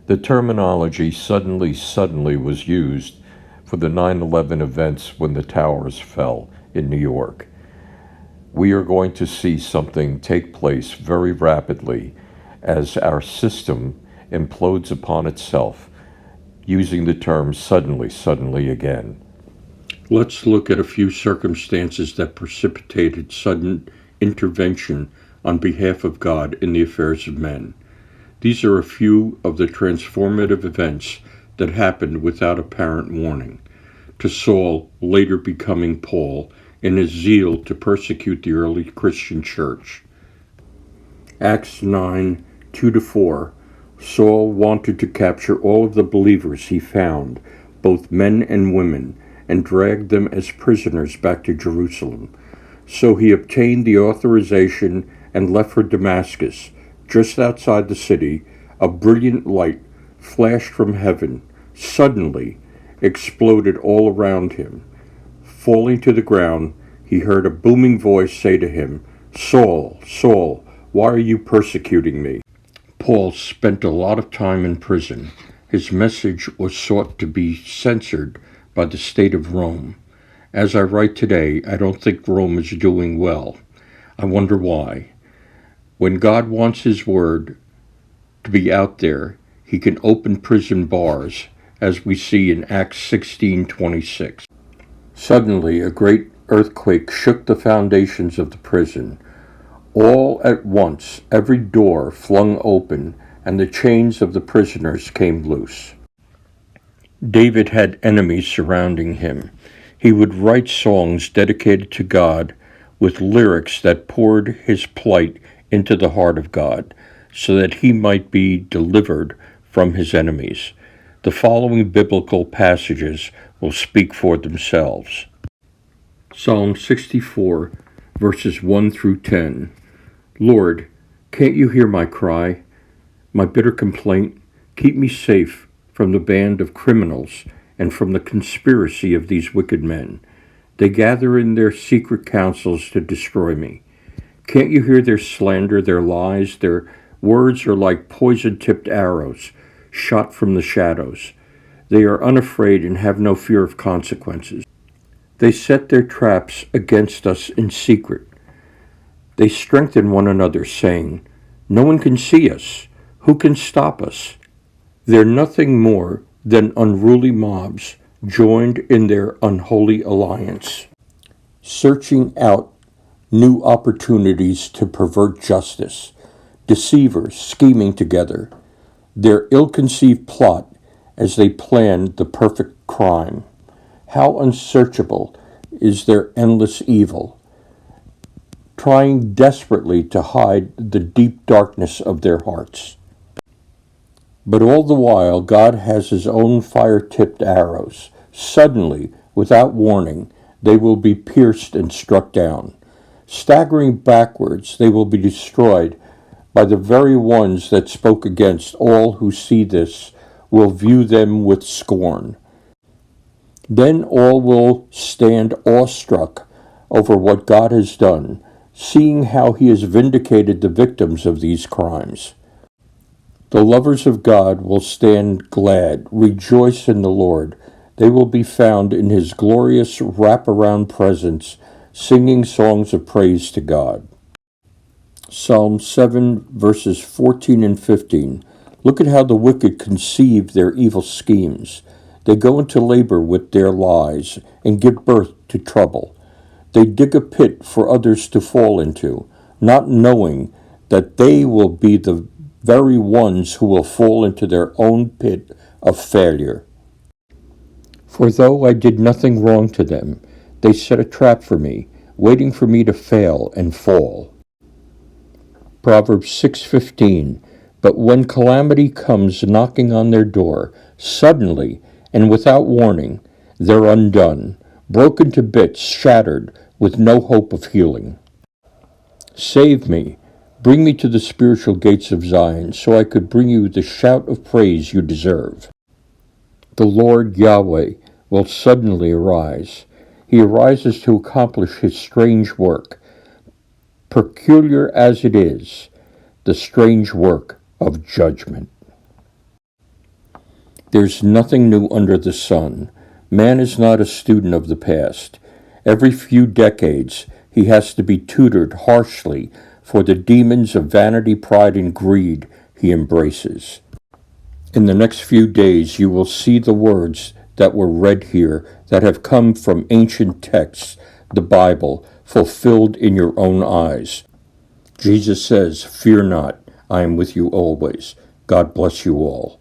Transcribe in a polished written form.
The terminology suddenly was used for the 9/11 events when the towers fell in New York. We are going to see something take place very rapidly as our system implodes upon itself, using the term suddenly again. Let's look at a few circumstances that precipitated sudden intervention on behalf of God in the affairs of men. These are a few of the transformative events that happened without apparent warning, to Saul later becoming Paul in his zeal to persecute the early Christian church. Acts 9, 2-4. Saul wanted to capture all of the believers he found, both men and women, and drag them as prisoners back to Jerusalem. So he obtained the authorization and left for Damascus. Just outside the city, a brilliant light flashed from heaven, suddenly exploded all around him. Falling to the ground, he heard a booming voice say to him, "Saul, Saul, why are you persecuting me?" Paul spent a lot of time in prison. His message was sought to be censored by the state of Rome. As I write today, I don't think Rome is doing well. I wonder why. When God wants his word to be out there, he can open prison bars, as we see in Acts 16:26. Suddenly, a great earthquake shook the foundations of the prison. All at once, every door flung open, and the chains of the prisoners came loose. David had enemies surrounding him. He would write songs dedicated to God with lyrics that poured his plight into the heart of God, so that he might be delivered from his enemies. The following biblical passages will speak for themselves. Psalm 64, verses 1 through 10. Lord, can't you hear my cry, my bitter complaint? Keep me safe from the band of criminals and from the conspiracy of these wicked men. They gather in their secret councils to destroy me. Can't you hear their slander, their lies? Their words are like poison-tipped arrows shot from the shadows. They are unafraid and have no fear of consequences. They set their traps against us in secret. They strengthen one another, saying, "No one can see us. Who can stop us?" They're nothing more than unruly mobs joined in their unholy alliance, searching out new opportunities to pervert justice, deceivers scheming together, their ill-conceived plot as they planned the perfect crime. How unsearchable is their endless evil, trying desperately to hide the deep darkness of their hearts. But all the while, God has his own fire-tipped arrows. Suddenly, without warning, they will be pierced and struck down. Staggering backwards, they will be destroyed by the very ones that spoke against. All who see this will view them with scorn. Then all will stand awestruck over what God has done, seeing how he has vindicated the victims of these crimes. The lovers of God will stand glad, rejoice in the Lord. They will be found in his glorious wraparound presence, singing songs of praise to God. Psalm 7, verses 14 and 15. Look at how the wicked conceive their evil schemes. They go into labor with their lies and give birth to trouble. They dig a pit for others to fall into, not knowing that they will be the very ones who will fall into their own pit of failure. For though I did nothing wrong to them, they set a trap for me, waiting for me to fail and fall. Proverbs 6:15. But when calamity comes knocking on their door, suddenly and without warning, they're undone, broken to bits, shattered, with no hope of healing. Save me. Bring me to the spiritual gates of Zion, so I could bring you the shout of praise you deserve. The Lord Yahweh will suddenly arise. He arises to accomplish his strange work, peculiar as it is, the strange work of judgment. There's nothing new under the sun. Man is not a student of the past. Every few decades, he has to be tutored harshly for the demons of vanity, pride, and greed he embraces. In the next few days, you will see the words that were read here that have come from ancient texts, the Bible, fulfilled in your own eyes. Jesus says, "Fear not, I am with you always." God bless you all.